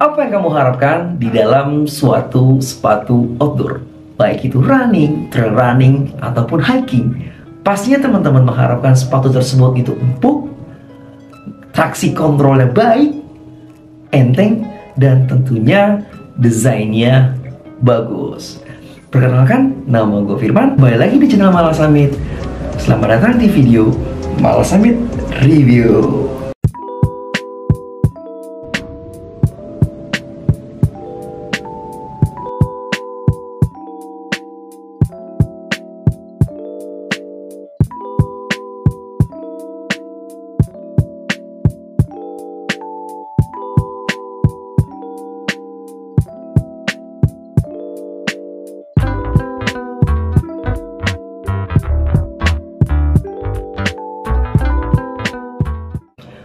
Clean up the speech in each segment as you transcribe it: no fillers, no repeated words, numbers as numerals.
Apa yang kamu harapkan di dalam suatu sepatu outdoor? Baik itu running, trail running, ataupun hiking. Pastinya teman-teman mengharapkan sepatu tersebut itu empuk, traksi kontrolnya baik, enteng, dan tentunya desainnya bagus. Perkenalkan, nama gue Firman, kembali lagi di channel Malas Summit. Selamat datang di video Malas Summit Review.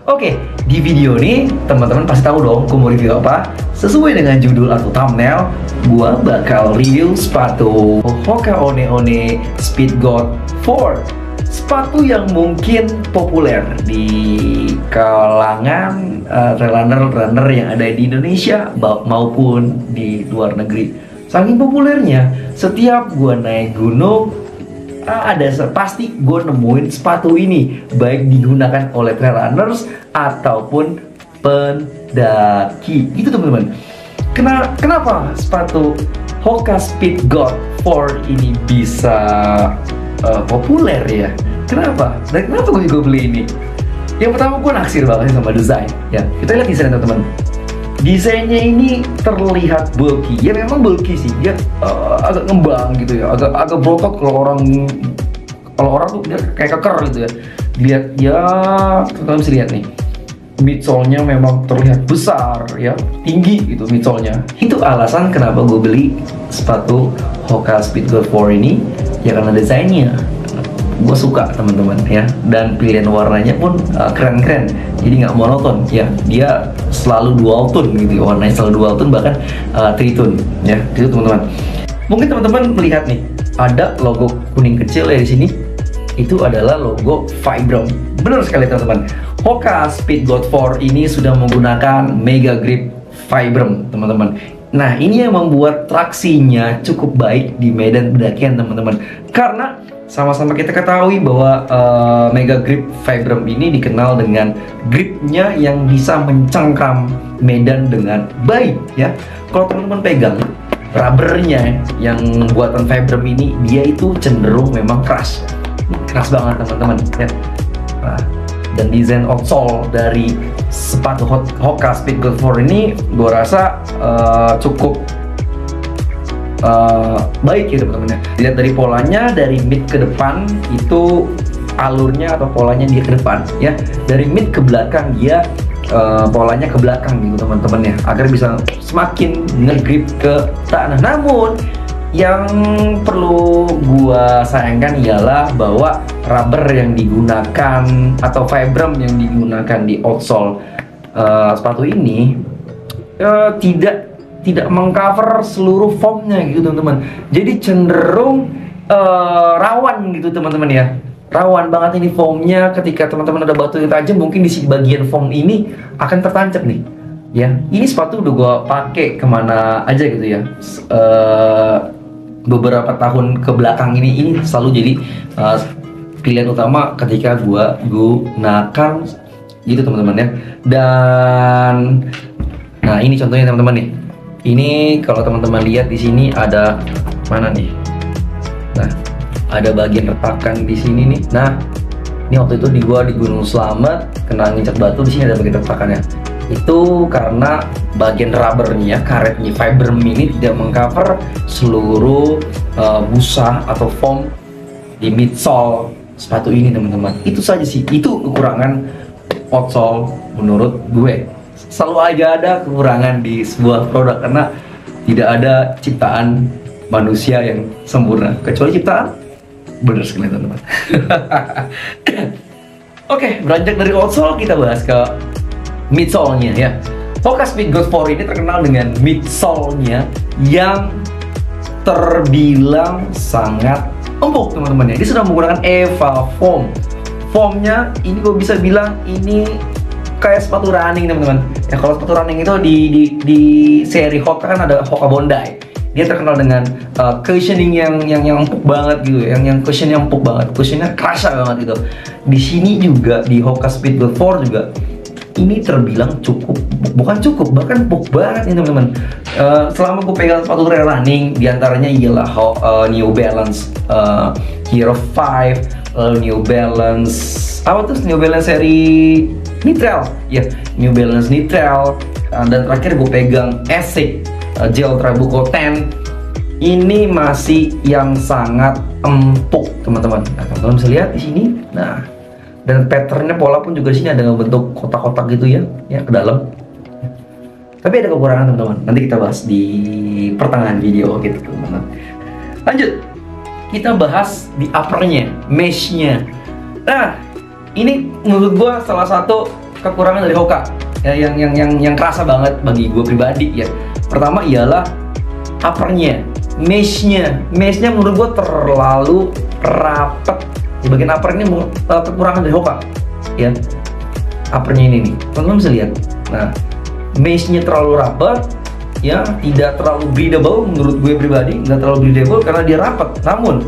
Oke, di video ini teman-teman pasti tahu dong gue mau review apa. Sesuai dengan judul atau thumbnail, gue bakal review sepatu Hoka One One Speedgoat 4. Sepatu yang mungkin populer di kalangan runner yang ada di Indonesia maupun di luar negeri. Saking populernya, setiap gue naik gunung, pasti gue nemuin sepatu ini, baik digunakan oleh trail runners ataupun pendaki. Gitu teman-teman. Kenapa sepatu Hoka Speedgoat 4 ini bisa populer ya? Kenapa? Dan kenapa gue juga beli ini? Yang pertama, gue naksir banget sama desain. Ya, kita lihat desainnya teman-teman. Desainnya ini terlihat bulky. Ya memang bulky sih. Dia agak ngembang gitu ya. Agak berotot kalau orang tuh dia kayak keker gitu ya. Lihat ya, kalian bisa lihat nih. Midsole-nya memang terlihat besar ya, tinggi gitu midsole-nya. Itu alasan kenapa gue beli sepatu Hoka Speedgoat 4 ini, ya karena desainnya. Gue suka teman-teman ya, dan pilihan warnanya pun keren-keren, jadi nggak monoton ya, dia selalu dual tone gitu, warnanya selalu dual tone, bahkan tritone ya, itu teman-teman. Mungkin teman-teman melihat nih, ada logo kuning kecil ya di sini, itu adalah logo Vibram. Benar sekali teman-teman, Hoka Speedgoat 4 ini sudah menggunakan Mega Grip Vibram teman-teman. Nah, ini yang membuat traksinya cukup baik di medan pendakian teman-teman, karena sama-sama kita ketahui bahwa Mega Grip Vibram ini dikenal dengan gripnya yang bisa mencengkram medan dengan baik ya. Kalau teman-teman pegang rubbernya yang buatan Vibram ini, dia itu cenderung memang keras banget teman-teman ya. Nah, dan desain outsole dari sepatu Hoka Speedgoat 4 ini gue rasa cukup baik ya teman-teman ya. Dilihat dari polanya, dari mid ke depan itu alurnya atau polanya dia ke depan ya, dari mid ke belakang dia polanya ke belakang gitu teman-teman ya, agar bisa semakin ngegrip ke tanah. Namun yang perlu gua sayangkan ialah bahwa rubber yang digunakan atau Vibram yang digunakan di outsole sepatu ini tidak mengcover seluruh foamnya gitu teman-teman. Jadi cenderung rawan gitu teman-teman ya. Rawan banget ini foamnya, ketika teman-teman ada batu yang tajam, mungkin di bagian foam ini akan tertancap nih. Ya, ini sepatu udah gua pakai kemana aja gitu ya. Beberapa tahun ke belakang ini selalu jadi pilihan utama ketika gua gunakan gitu teman-teman ya. Dan nah, ini contohnya teman-teman nih. Ini kalau teman-teman lihat di sini ada mana nih? Nah, ada bagian retakan di sini nih. Nah, ini waktu itu di Gunung Slamet kena nginjak batu, di sini ada bagian retakannya. Itu karena bagian rubbernya, karetnya Vibram ini tidak mengcover seluruh busa atau foam di midsole sepatu ini teman-teman. Itu saja sih, itu kekurangan outsole menurut gue. Selalu aja ada kekurangan di sebuah produk, karena tidak ada ciptaan manusia yang sempurna kecuali ciptaan. Bener sekali teman-teman. Oke, beranjak dari outsole kita bahas ke midsole-nya ya. Hoka Speedgoat 4 ini terkenal dengan midsole-nya yang terbilang sangat empuk teman-teman ya. Dia sudah menggunakan EVA foam. Foamnya ini gue bisa bilang ini kayak sepatu running teman-teman. Ya kalau sepatu running itu di seri Hoka kan ada Hoka Bondi. Dia terkenal dengan cushioning yang empuk banget gitu, yang cushionnya empuk banget, cushionnya kerasa banget gitu. Di sini juga di Hoka Speedgoat 4 juga ini terbilang cukup, bukan cukup, bahkan empuk banget nih teman-teman. Selama gue pegang sepatu trail running, diantaranya ialah New Balance Hero 5, New Balance apa tuh, New Balance seri Nitrile, ya New Balance Nitrile, dan terakhir gue pegang Asics Gel Trabuco 10. Ini masih yang sangat empuk teman-teman. Nah, teman-teman bisa lihat di sini. Nah, dan patternnya, pola pun juga di sini ada bentuk kotak-kotak gitu ya ke dalam. Tapi ada kekurangan teman-teman. Nanti kita bahas di pertengahan video gitu teman-teman. Lanjut, kita bahas di uppernya, meshnya. Nah, ini menurut gua salah satu kekurangan dari Hoka ya, yang kerasa banget bagi gua pribadi ya. Pertama ialah uppernya, meshnya menurut gua terlalu rapet. Di bagian upper ini kekurangan dari Hoka ya, uppernya ini nih teman-teman bisa lihat. Nah, meshnya terlalu rapet ya, tidak terlalu breathable menurut gue pribadi, nggak terlalu breathable karena dia rapet, namun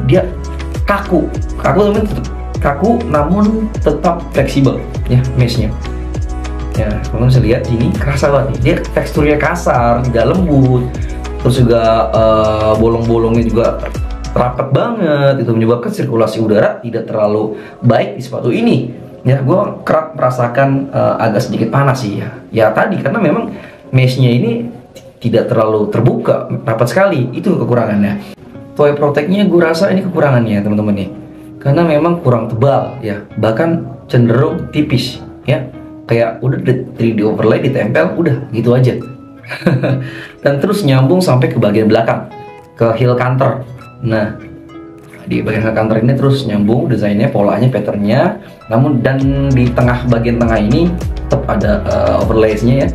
dia kaku teman-teman, kaku namun tetap fleksibel ya meshnya. Ya, teman-teman bisa lihat ini kerasa banget nih. Dia teksturnya kasar, tidak lembut, terus juga bolong-bolongnya juga rapat banget. Itu menyebabkan sirkulasi udara tidak terlalu baik di sepatu ini. Ya, gue kerap merasakan agak sedikit panas sih ya. Ya tadi karena memang meshnya ini tidak terlalu terbuka, rapat sekali. Itu kekurangannya. Toe protectnya gue rasa ini kekurangannya teman-teman nih. Karena memang kurang tebal ya, bahkan cenderung tipis ya. Kayak udah 3D overlay ditempel, udah gitu aja. Dan terus nyambung sampai ke bagian belakang, ke heel canter. Nah, di bagian heel canter ini terus nyambung desainnya, polanya, patternnya. Namun dan di bagian tengah ini tetap ada overlaysnya ya,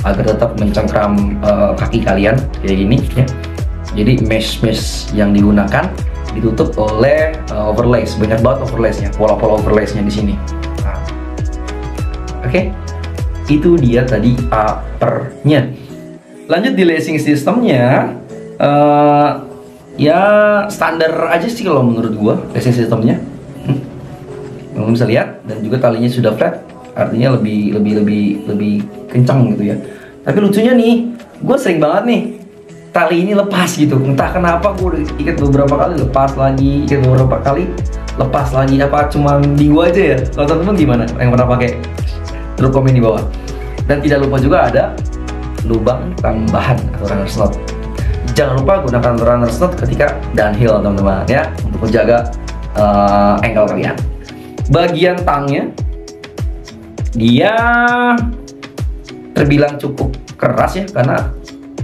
agar tetap mencengkram kaki kalian kayak gini ya. Jadi mesh yang digunakan ditutup oleh overlays, banyak banget overlaysnya, pola-pola overlaysnya di sini. Oke, itu dia tadi uppernya. Lanjut di lacing sistemnya, ya standar aja sih kalau menurut gua lacing sistemnya. Kamu bisa lihat, dan juga talinya sudah flat, artinya lebih kencang gitu ya. Tapi lucunya nih, gue sering banget nih tali ini lepas gitu. Entah kenapa gue udah ikat beberapa kali, lepas lagi, ikat beberapa kali, lepas lagi. Apa cuma di gua aja ya? Kalau teman-teman gimana yang pernah pakai? Drop komen di bawah. Dan tidak lupa juga ada lubang tambahan atau runner's knot. Jangan lupa gunakan runner's knot ketika downhill teman-teman ya, untuk menjaga ankle kalian. Bagian tangnya dia terbilang cukup keras ya, karena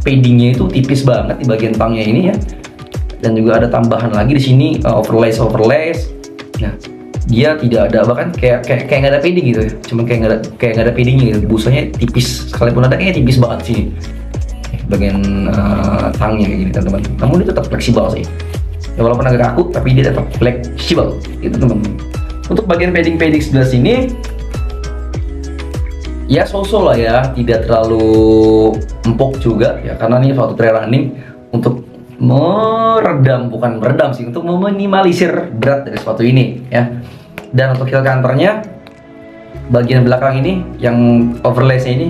paddingnya itu tipis banget di bagian tangnya ini ya. Dan juga ada tambahan lagi di sini overlays. Nah, dia tidak ada, bahkan kayak nggak ada padding gitu ya, cuman kayak nggak ada paddingnya gitu. Busanya tipis, sekalipun ada kayaknya tipis banget sih bagian tangnya kayak gini teman-teman. Namun dia tetap fleksibel sih ya, walaupun agak kaku tapi dia tetap fleksibel gitu teman-teman. Untuk bagian padding sebelah sini ya so-so lah ya, tidak terlalu empuk juga ya, karena ini sepatu trail running untuk bukan meredam sih, untuk meminimalisir berat dari sepatu ini ya. Dan untuk heel canternya bagian belakang ini yang overlaysnya ini,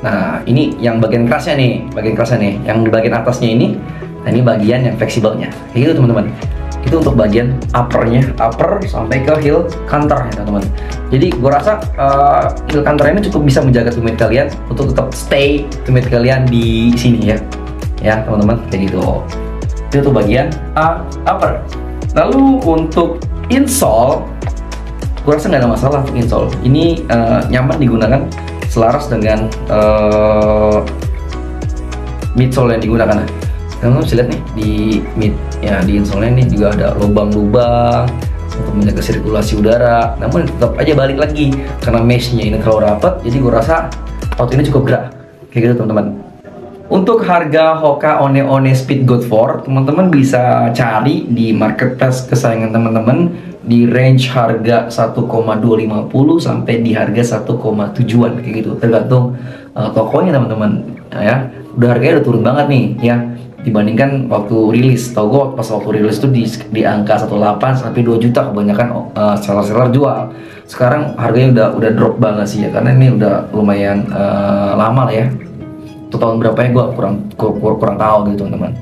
nah ini yang bagian kerasnya nih, yang di bagian atasnya ini, nah ini bagian yang fleksibelnya kayak gitu teman-teman. Itu untuk bagian upper sampai ke heel canter ya teman-teman. Jadi gue rasa heel canter ini cukup bisa menjaga tumit kalian untuk tetap stay tumit kalian di sini ya teman-teman, kayak gitu. Itu tuh bagian upper. Lalu untuk insole, gue rasa nggak ada masalah untuk insole. Ini nyaman digunakan, selaras dengan midsole yang digunakan. Kamu bisa lihat nih di insole-nya ini juga ada lubang-lubang untuk menjaga sirkulasi udara. Namun tetap aja balik lagi karena meshnya ini terlalu rapat, jadi gue rasa sepatu ini cukup gerak kayak gitu teman-teman. Untuk harga Hoka One One Speedgoat 4, teman-teman bisa cari di marketplace kesayangan teman-teman di range harga 1,250 sampai di harga 1,7an kayak gitu, tergantung tokonya teman-teman ya. Udah harganya udah turun banget nih ya dibandingkan waktu rilis. Tau gue pas waktu rilis tuh di angka 1,8 sampai 2 juta kebanyakan seller-seller jual. Sekarang harganya udah drop banget sih ya, karena ini udah lumayan lama lah ya. Itu tahun berapa ya gue kurang tahu gitu teman-teman.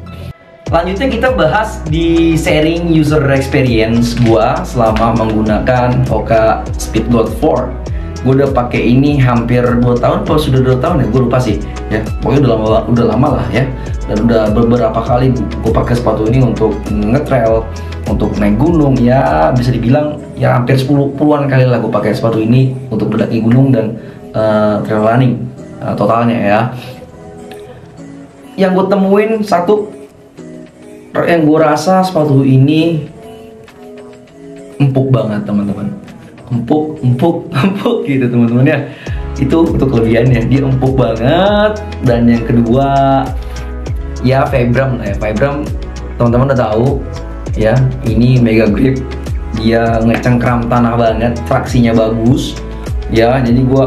Lanjutnya kita bahas di sharing user experience gua selama menggunakan Hoka Speedgoat 4. Gua udah pakai ini hampir 2 tahun, kalau sudah 2 tahun ya, gue lupa sih ya. Pokoknya udah lama lah ya. Dan udah beberapa kali gue pakai sepatu ini untuk nge-trail, untuk naik gunung ya, bisa dibilang ya hampir 10-an kali lah gue pakai sepatu ini untuk mendaki gunung dan trail running totalnya ya. Yang gue temuin satu, yang gue rasa sepatu ini empuk banget teman-teman, empuk gitu teman-teman ya. Itu untuk kelebihannya, dia empuk banget. Dan yang kedua ya Vibram lah ya. Vibram teman-teman udah tahu ya, ini mega grip, dia ngecengkram tanah banget, traksinya bagus ya. Jadi gue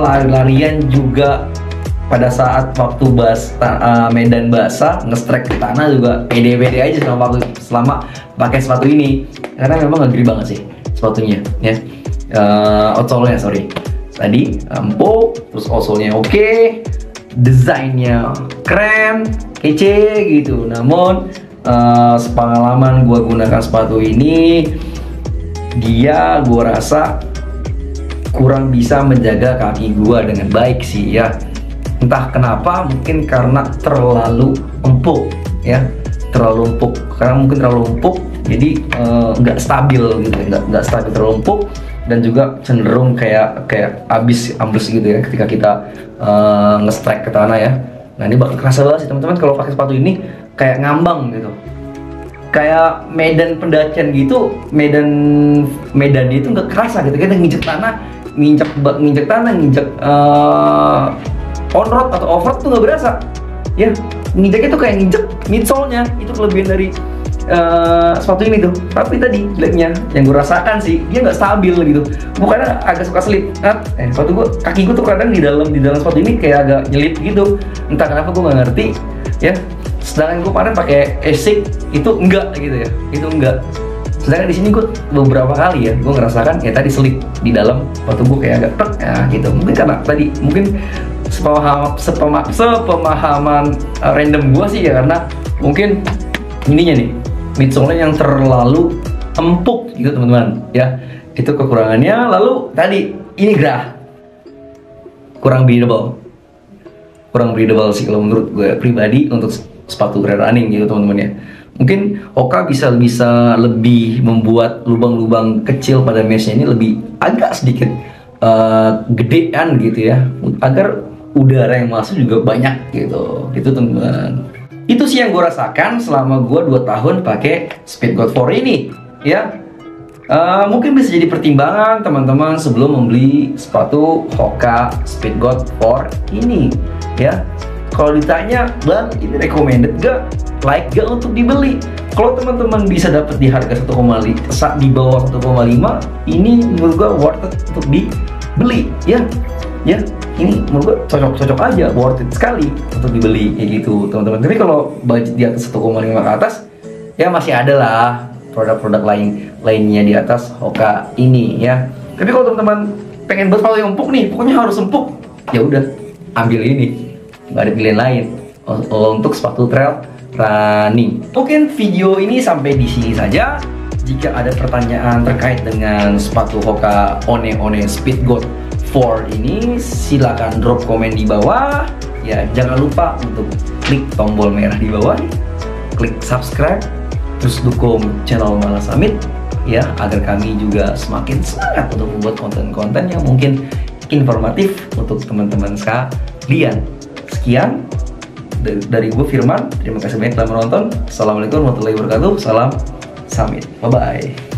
lari-larian juga pada saat waktu medan basah nge-strike ke tanah juga pede-pede aja selama pakai sepatu ini, karena memang ngegeri banget sih sepatunya ya. Outsole-nya tadi empuk, terus outsole-nya oke, desainnya keren, kece gitu. Namun sepengalaman gue gunakan sepatu ini, dia gue rasa kurang bisa menjaga kaki gue dengan baik sih ya. Entah kenapa, mungkin karena terlalu empuk ya, karena mungkin terlalu empuk, jadi nggak stabil gitu, nggak stabil, terlalu empuk, dan juga cenderung kayak ambles gitu ya ketika kita nge-strike ke tanah ya. Nah ini bakal kerasa banget sih teman-teman kalau pakai sepatu ini, kayak ngambang gitu, kayak medan pendakian gitu, medan itu nggak kerasa gitu, kita nginjek tanah, nginjek on road atau off road tuh nggak berasa ya. Nginjeknya tuh kayak nginjek midsole-nya. Itu kelebihan dari sepatu ini tuh. Tapi tadi jeleknya yang gue rasakan sih, dia nggak stabil gitu. Bukannya agak suka slip, sepatu gue, kaki gue tuh kadang di dalam sepatu ini kayak agak nyelip gitu. Entah kenapa gue nggak ngerti ya. Sedangkan gue kemarin pakai Asics itu enggak gitu ya, itu enggak. Sedangkan di sini gue beberapa kali ya, gue ngerasakan kayak tadi slip di dalam sepatu gue, kayak agak tek ya gitu. Mungkin karena tadi sepemahaman random gue sih ya, karena mungkin ininya nih, midsole-nya yang terlalu empuk gitu teman-teman ya. Itu kekurangannya. Lalu tadi ini gerah, kurang breathable sih kalau menurut gue pribadi untuk sepatu trail running gitu teman-teman ya. Mungkin Hoka bisa lebih membuat lubang-lubang kecil pada meshnya ini lebih agak sedikit gedean gitu ya, agar udara yang masuk juga banyak gitu teman-teman. Itu sih yang gue rasakan selama gue 2 tahun pakai Speedgoat 4 ini ya. Mungkin bisa jadi pertimbangan teman-teman sebelum membeli sepatu Hoka Speedgoat 4 ini ya. Kalau ditanya, bang ini recommended gak? Like gak untuk dibeli? Kalau teman-teman bisa dapat di harga 1,5 di bawah 1,5, ini menurut gue worth it untuk dibeli ya. Ini menurut gue cocok aja, worth it sekali untuk dibeli kayak gitu teman-teman. Tapi kalau budget di atas 1,5 ke atas ya masih ada lah produk-produk lainnya di atas Hoka ini ya. Tapi kalau teman-teman pengen buat sepatu yang empuk nih, pokoknya harus empuk, ya udah ambil ini, nggak ada pilihan lain untuk sepatu trail running. Mungkin video ini sampai di sini saja. Jika ada pertanyaan terkait dengan sepatu Hoka One Speedgoat 4 ini, silakan drop komen di bawah ya. Jangan lupa untuk klik tombol merah di bawah, klik subscribe, terus dukung channel Malas Amit ya, agar kami juga semakin semangat untuk membuat konten-konten yang mungkin informatif untuk teman-teman sekalian. Sekian dari gue Firman, terima kasih banyak telah menonton. Assalamualaikum warahmatullahi wabarakatuh. Salam Samit, bye bye.